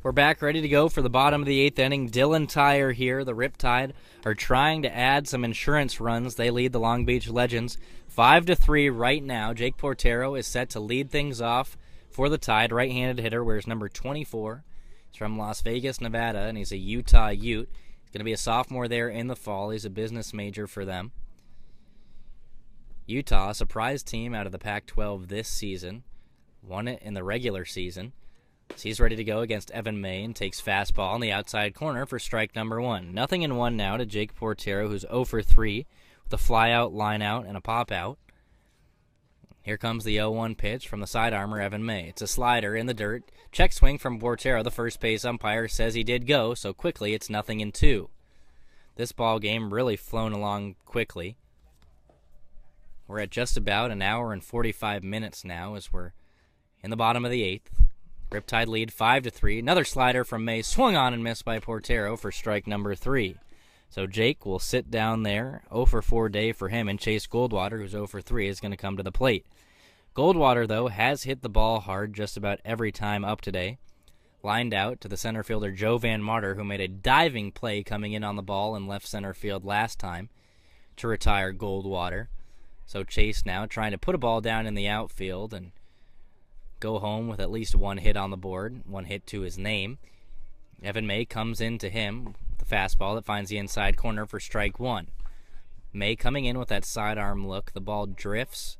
We're back ready to go for the bottom of the 8th inning. Dylan Tyre here. The Riptide are trying to add some insurance runs. They lead the Long Beach Legends 5-3 right now. Jake Portero is set to lead things off for the Tide. Right-handed hitter, wears number 24. He's from Las Vegas, Nevada, and he's a Utah Ute. He's going to be a sophomore there in the fall. He's a business major for them. Utah, a surprise team out of the Pac-12 this season. Won it in the regular season. So he's ready to go against Evan May and takes fastball on the outside corner for strike number 1. 0-1 now to Jake Portero, who's 0 for 3 with a fly-out, line-out, and a pop-out. Here comes the 0-1 pitch from the side armor, Evan May. It's a slider in the dirt. Check swing from Portero. The first base umpire says he did go, so quickly it's 0-2. This ball game really flown along quickly. We're at just about an hour and 45 minutes now as we're in the bottom of the 8th. Riptide lead 5-3. Another slider from May, swung on and missed by Portero for strike number 3. So Jake will sit down there. 0 for 4 day for him, and Chase Goldwater, who's 0 for 3, is going to come to the plate. Goldwater, though, has hit the ball hard just about every time up today. Lined out to the center fielder Joe Van Marter, who made a diving play coming in on the ball in left center field last time to retire Goldwater. So Chase now trying to put a ball down in the outfield and go home with at least 1 hit on the board, 1 hit to his name. Evan May comes into him with the fastball that finds the inside corner for strike 1. May coming in with that sidearm look. The ball drifts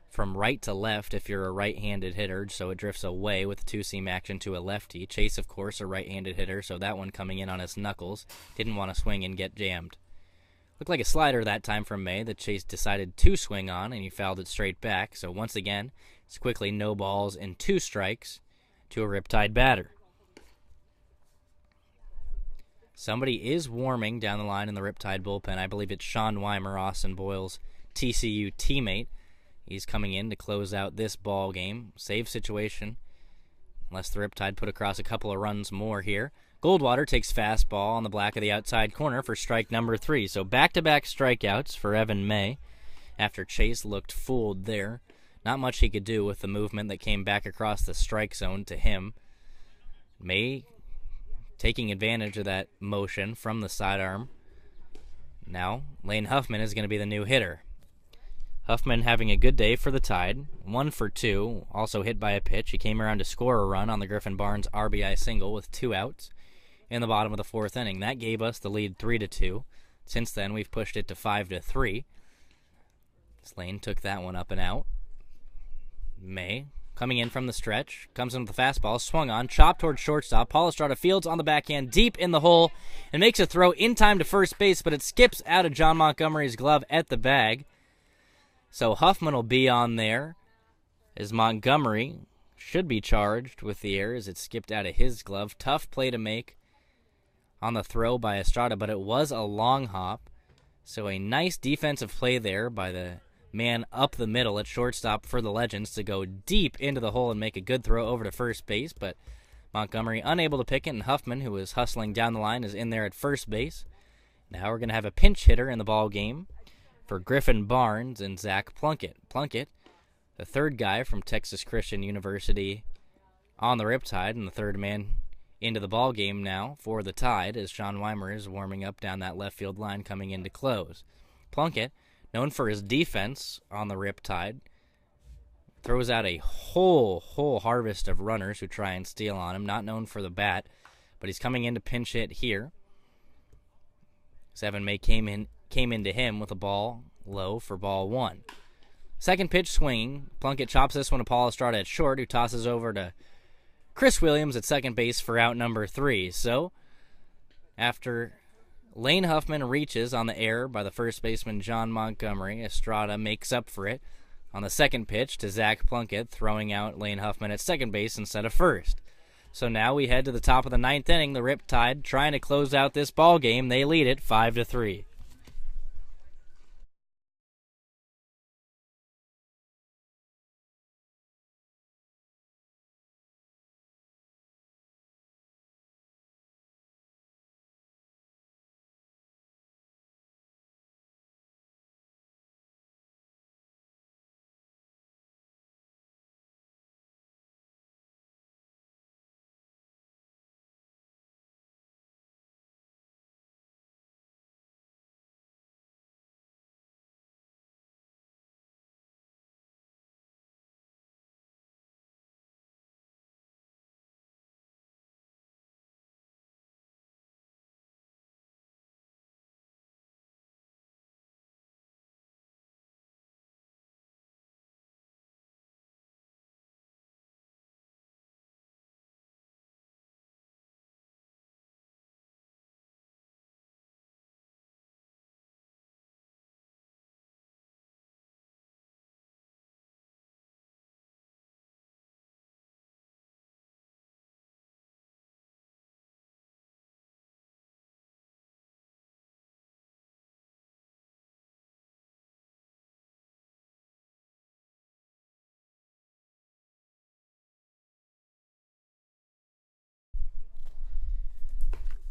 from right to left if you're a right-handed hitter, so it drifts away with two-seam action to a lefty. Chase, of course, a right-handed hitter, so that one coming in on his knuckles. Didn't want to swing and get jammed. Looked like a slider that time from May that Chase decided to swing on, and he fouled it straight back. So once again, it's quickly no balls and 2 strikes to a Riptide batter. Somebody is warming down the line in the Riptide bullpen. I believe it's Sean Weimer, Austin Boyle's TCU teammate. He's coming in to close out this ball game. Save situation, unless the Riptide put across a couple of runs more here. Goldwater takes fastball on the black of the outside corner for strike number 3. So back-to-back strikeouts for Evan May after Chase looked fooled there. Not much he could do with the movement that came back across the strike zone to him. May taking advantage of that motion from the sidearm. Now, Lane Huffman is going to be the new hitter. Huffman having a good day for the Tide. 1 for 2, also hit by a pitch. He came around to score a run on the Griffin Barnes RBI single with 2 outs. in the bottom of the 4th inning. That gave us the lead 3-2. Since then, we've pushed it to 5-3. Slane took that one up and out. May, coming in from the stretch, comes in with the fastball, swung on, chopped towards shortstop. Paul Estrada fields on the backhand, deep in the hole, and makes a throw in time to first base, but it skips out of John Montgomery's glove at the bag. So Huffman will be on there, as Montgomery should be charged with the error as it skipped out of his glove. Tough play to make on the throw by Estrada, but it was a long hop. So a nice defensive play there by the man up the middle at shortstop for the Legends to go deep into the hole and make a good throw over to first base, but Montgomery unable to pick it, and Huffman, who was hustling down the line, is in there at first base. Now we're going to have a pinch hitter in the ball game for Griffin Barnes and Zach Plunkett. Plunkett, the third guy from Texas Christian University on the Riptide, and the third man into the ball game now for the Tide as Sean Weimer is warming up down that left field line coming in to close. Plunkett, known for his defense on the Riptide, throws out a whole harvest of runners who try and steal on him. Not known for the bat, but he's coming in to pinch hit here. Evan May came into him with a ball low for ball 1. Second pitch swinging. Plunkett chops this one to Paul Estrada at short, who tosses over to Chris Williams at second base for out number 3. So, after Lane Huffman reaches on the error by the first baseman John Montgomery, Estrada makes up for it on the second pitch to Zach Plunkett, throwing out Lane Huffman at second base instead of first. So now we head to the top of the 9th inning. The Riptide trying to close out this ball game. They lead it 5-3.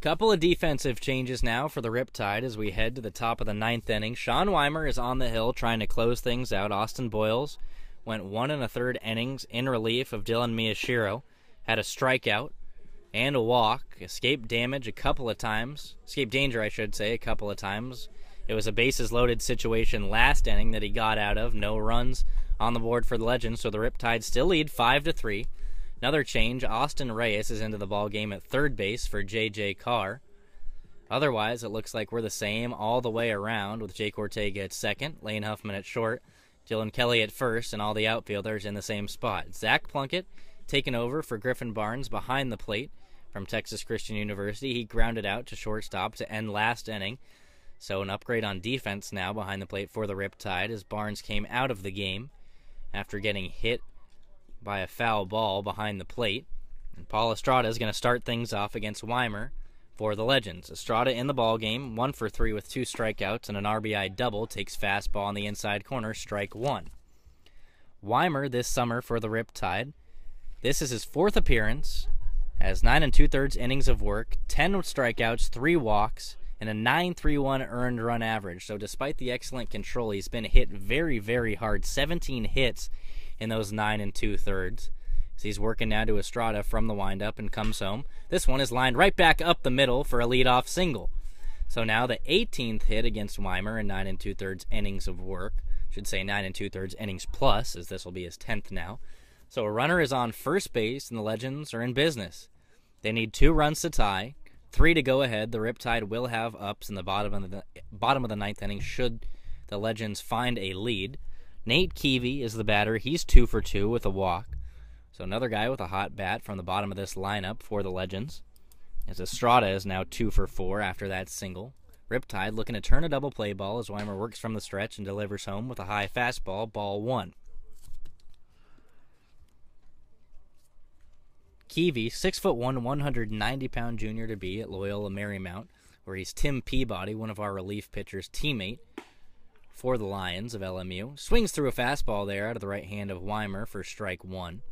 Couple of defensive changes now for the Riptide as we head to the top of the 9th inning. Sean Weimer is on the hill trying to close things out. Austin Boyles went 1 1/3 innings in relief of Dylan Miyashiro. Had a strikeout and a walk. Escaped danger, a couple of times. It was a bases-loaded situation last inning that he got out of. No runs on the board for the Legends, so the Riptide still lead 5-3. Another change, Austin Reyes is into the ball game at third base for J.J. Carr. Otherwise, it looks like we're the same all the way around, with Jake Ortega at second, Lane Huffman at short, Dylan Kelly at first, and all the outfielders in the same spot. Zach Plunkett taken over for Griffin Barnes behind the plate from Texas Christian University. He grounded out to shortstop to end last inning. So an upgrade on defense now behind the plate for the Riptide as Barnes came out of the game after getting hit by a foul ball behind the plate. And Paul Estrada is going to start things off against Weimer for the Legends. Estrada in the ball game, 1 for 3 with 2 strikeouts and an RBI double, takes fastball on the inside corner, strike 1. Weimer this summer for the Riptide. This is his 4th appearance, has 9 2/3 innings of work, 10 strikeouts, 3 walks, and a 9.31 earned run average. So despite the excellent control, he's been hit very, very hard. 17 hits in those 9 2/3. So he's working now to Estrada from the windup and comes home. This one is lined right back up the middle for a leadoff single. So now the 18th hit against Weimer in 9 2/3 innings of work. Should say 9 2/3 innings plus, as this will be his 10th now. So a runner is on first base, and the Legends are in business. They need 2 runs to tie. 3 to go ahead. The Riptide will have ups in the bottom of the ninth inning should the Legends find a lead. Nate Keevy is the batter. He's 2 for 2 with a walk. So another guy with a hot bat from the bottom of this lineup for the Legends. As Estrada is now 2 for 4 after that single. Riptide looking to turn a double play ball as Weimer works from the stretch and delivers home with a high fastball, ball 1. Keevy, 6'1", 190-pound junior to be at Loyola Marymount, where he's Tim Peabody, one of our relief pitchers' teammate for the Lions of LMU. Swings through a fastball there out of the right hand of Weimer for strike 1.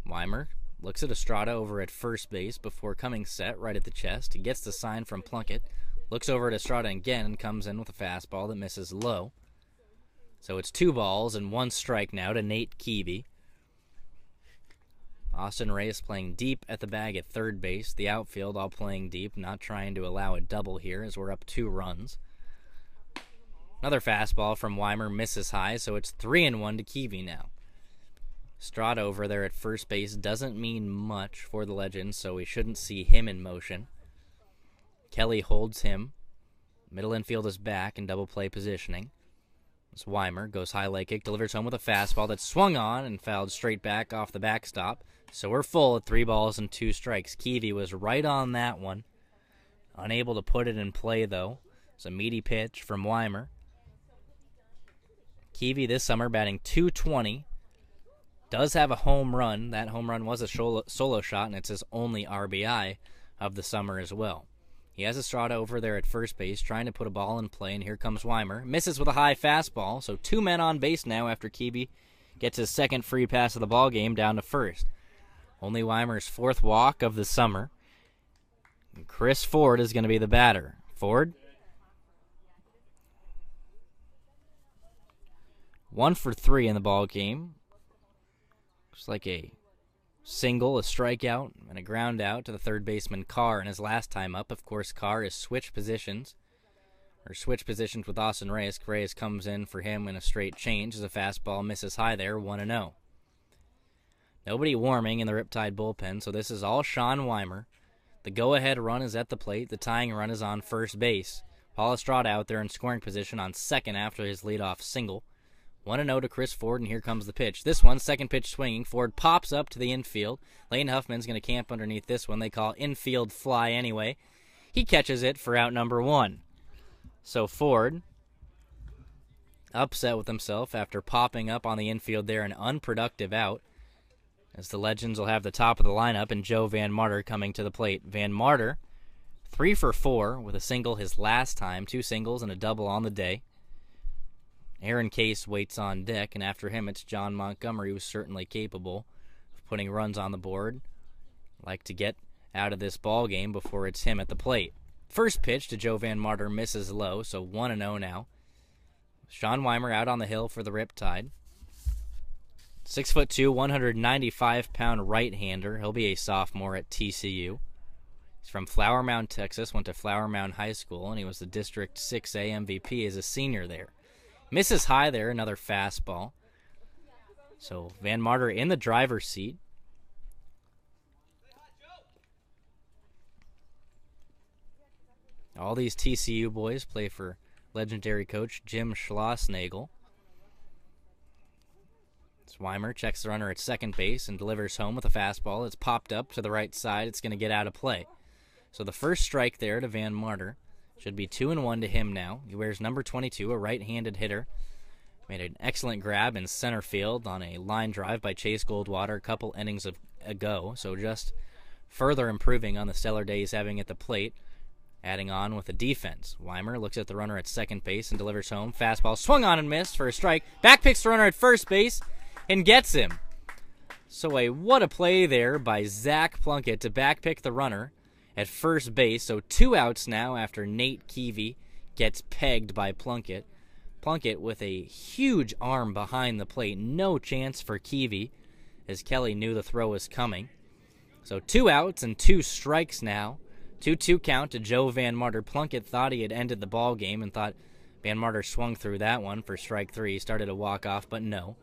Weimer looks at Estrada over at first base before coming set right at the chest. He gets the sign from Plunkett, looks over at Estrada again, and comes in with a fastball that misses low. So it's 2 balls and 1 strike now to Nate Keevy. Austin Reyes playing deep at the bag at third base. The outfield all playing deep, not trying to allow a double here as we're up 2 runs. Another fastball from Weimer misses high, so it's 3-1 to Keevy now. Estrada over there at first base doesn't mean much for the Legends, so we shouldn't see him in motion. Kelly holds him. Middle infield is back in double play positioning. As Weimer goes high leg kick, delivers home with a fastball that's swung on and fouled straight back off the backstop. So we're full at 3 balls and 2 strikes. Keevy was right on that one. Unable to put it in play, though. It's a meaty pitch from Weimer. Keevy this summer batting .220. Does have a home run. That home run was a solo shot, and it's his only RBI of the summer as well. He has Estrada over there at first base trying to put a ball in play, and here comes Weimer. Misses with a high fastball, so 2 men on base now after Keevy gets his second free pass of the ball game down to first. Only Weimer's 4th walk of the summer. And Chris Ford is going to be the batter. Ford, 1 for 3 in the ball game. Looks like a single, a strikeout, and a ground out to the third baseman Carr in his last time up. Of course, Carr is switched positions with Austin Reyes. Reyes comes in for him in a straight change as a fastball misses high there, 1-0. Nobody warming in the Riptide bullpen, so this is all Sean Weimer. The go-ahead run is at the plate. The tying run is on first base. Paul Estrada out there in scoring position on second after his leadoff single. 1-0 to Chris Ford, and here comes the pitch. This one, second pitch swinging. Ford pops up to the infield. Lane Huffman's going to camp underneath this one. They call infield fly anyway. He catches it for out number 1. So Ford, upset with himself after popping up on the infield there, an unproductive out, as the Legends will have the top of the lineup and Joe Van Marter coming to the plate. Van Marter, 3 for 4 with a single his last time, 2 singles and a double on the day. Aaron Case waits on deck, and after him it's John Montgomery, who's certainly capable of putting runs on the board. Like to get out of this ball game before it's him at the plate. First pitch to Joe Van Marter misses low, so 1-0 now. Sean Weimer out on the hill for the Riptide. 6'2", 195-pound right-hander. He'll be a sophomore at TCU. He's from Flower Mound, Texas, went to Flower Mound High School, and he was the District 6A MVP as a senior there. Misses high there, another fastball. So Van Marter in the driver's seat. All these TCU boys play for legendary coach Jim Schlossnagel. Weimer checks the runner at second base and delivers home with a fastball. It's popped up to the right side. It's going to get out of play. So the first strike there to Van Marter. Should be 2-1 to him now. He wears number 22, a right-handed hitter. Made an excellent grab in center field on a line drive by Chase Goldwater a couple innings ago. So just further improving on the stellar day he's having at the plate. Adding on with the defense. Weimer looks at the runner at second base and delivers home. Fastball swung on and missed for a strike. Back picks the runner at first base and gets him. So what a play there by Zach Plunkett to backpick the runner at first base. So 2 outs now after Nate Keevy gets pegged by Plunkett. Plunkett with a huge arm behind the plate. No chance for Keevy as Kelly knew the throw was coming. So 2 outs and 2 strikes now. 2-2 count to Joe Van Marter. Plunkett thought he had ended the ball game and thought Van Marter swung through that one for strike 3. He started to walk off, but no.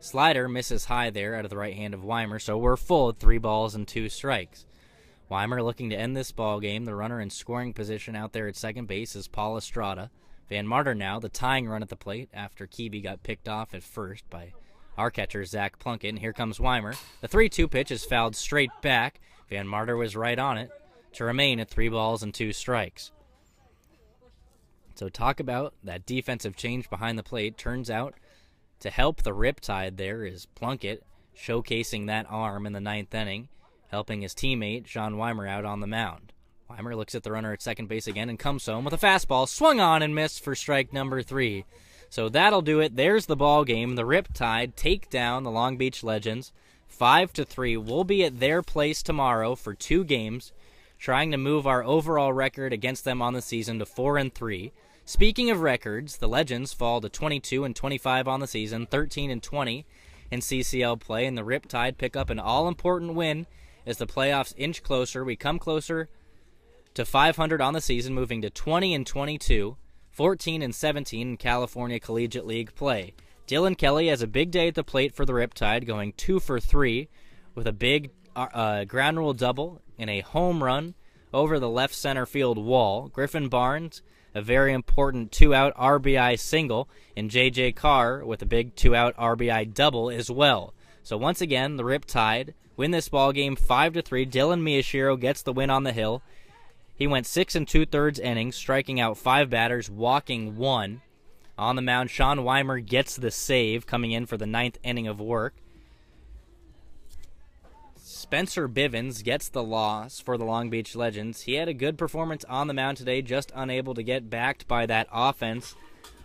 Slider misses high there out of the right hand of Weimer, so we're full at 3 balls and 2 strikes. Weimer looking to end this ball game. The runner in scoring position out there at second base is Paul Estrada. Van Marter now, the tying run at the plate after Keeby got picked off at first by our catcher, Zach Plunkett. And here comes Weimer. The 3-2 pitch is fouled straight back. Van Marter was right on it to remain at 3 balls and 2 strikes. So talk about that defensive change behind the plate. Turns out to help the Riptide there is Plunkett showcasing that arm in the 9th inning, helping his teammate, Sean Weimer, out on the mound. Weimer looks at the runner at second base again and comes home with a fastball, swung on and missed for strike number 3. So that'll do it. There's the ball game. The Riptide take down the Long Beach Legends 5-3. We'll be at their place tomorrow for 2 games, trying to move our overall record against them on the season to 4-3. Speaking of records, the Legends fall to 22-25 on the season, 13-20 in CCL play, and the Riptide pick up an all-important win as the playoffs inch closer. We come closer to 500 on the season, moving to 20-22, 14-17 in California Collegiate League play. Dylan Kelly has a big day at the plate for the Riptide, going 2 for 3 with a big ground rule double and a home run over the left center field wall. Griffin Barnes, a very important 2-out RBI single, and J.J. Carr with a big 2-out RBI double as well. So once again, the Riptide win this ball game 5-3. Dylan Miyashiro gets the win on the hill. He went 6 2/3 innings, striking out 5 batters, walking 1. On the mound, Sean Weimer gets the save, coming in for the 9th inning of work. Spencer Bivens gets the loss for the Long Beach Legends. He had a good performance on the mound today, just unable to get backed by that offense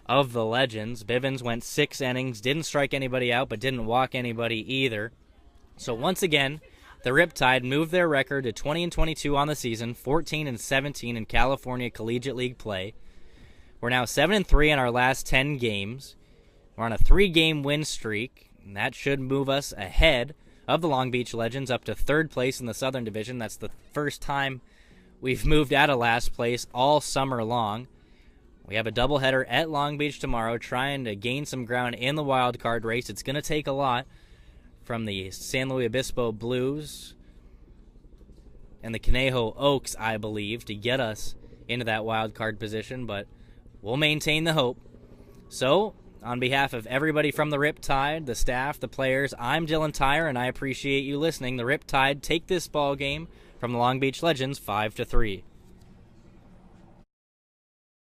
of the Legends. Bivens went 6 innings, didn't strike anybody out, but didn't walk anybody either. So once again, the Riptide moved their record to 20-22 on the season, 14-17 in California Collegiate League play. We're now 7-3 in our last 10 games. We're on a 3-game win streak, and that should move us ahead of the Long Beach Legends up to 3rd place in the Southern Division. That's the first time we've moved out of last place all summer long. We have a doubleheader at Long Beach tomorrow, trying to gain some ground in the wild card race. It's going to take a lot from the San Luis Obispo Blues and the Conejo Oaks, I believe, to get us into that wild card position, but we'll maintain the hope. So, on behalf of everybody from the Riptide, the staff, the players, I'm Dylan Tyre, and I appreciate you listening. The Riptide take this ball game from the Long Beach Legends 5-3.